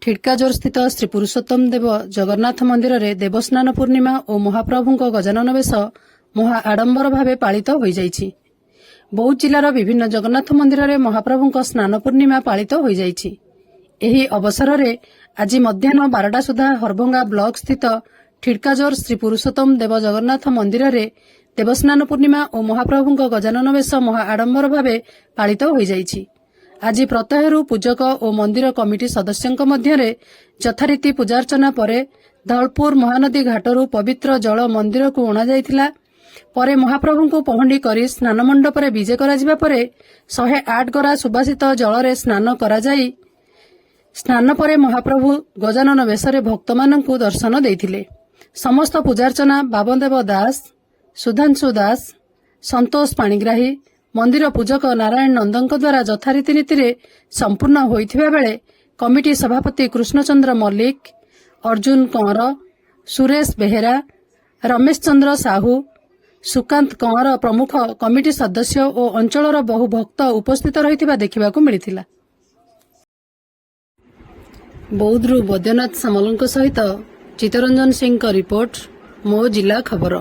खिड़काजोर स्थित श्री पुरुषोत्तम देव जगन्नाथ मंदिर में देवस्नान पूर्णिमा और महाप्रभु गजानन बेश महा आडंबर भाव पालित हो जाइछि। बौद्ध जिलार विभिन्न जगन्नाथ मंदिर में महाप्रभु स्नान पूर्णिमा पालित हो जाइछि। एही अवसर में आज मध्याह्न 12टा सुधा हरभंगा ब्लॉक स्थित खिड़काजोर श्री पुरुषोत्तम देव जगन्नाथ मंदिर में देवस्नान पूर्णिमा और महाप्रभु गजानन बेश महा आडंबर भाव पालित हो जाइछि। आज प्रत्यहरु पूजक और मंदिर कमिटी सदस्यों मध्य यथारीति पूजार्चना पर धौलपुर महानदी घाटरू पवित्र जल मंदिर को अणा जाइथिला। परे महाप्रभु को पहंडी करी स्नान मंडप रे विजे करा जिबा परे 108 गरा सुबासित जल रे स्नान करा जाई। स्नान परे महाप्रभु गजानन बेशरे भक्त माननकु दर्शन देइथिले। समस्त पूजार्चना बाबनदेव दास, सुधांशु दास, संतोष पाणिग्राही, मंदिर पूजक नारायण नंदन द्वारा यथारीति नीति संपूर्ण होइथिबा बेले कमिटी सभापति कृष्णचंद्र मल्लिक, अर्जुन कंवर, सुरेश बेहेरा, रमेश चंद्र साहू, सुकांत कंवर प्रमुख कमिटी सदस्य और अंचलर बहु भक्त उपस्थित रहिथिबा देखिबाकू मिलिथिला। बौद्धरू बैद्यनाथ सामलଙ୍କ सहित चित्तरंजन सिंह का रिपोर्ट, मो जिला खबर।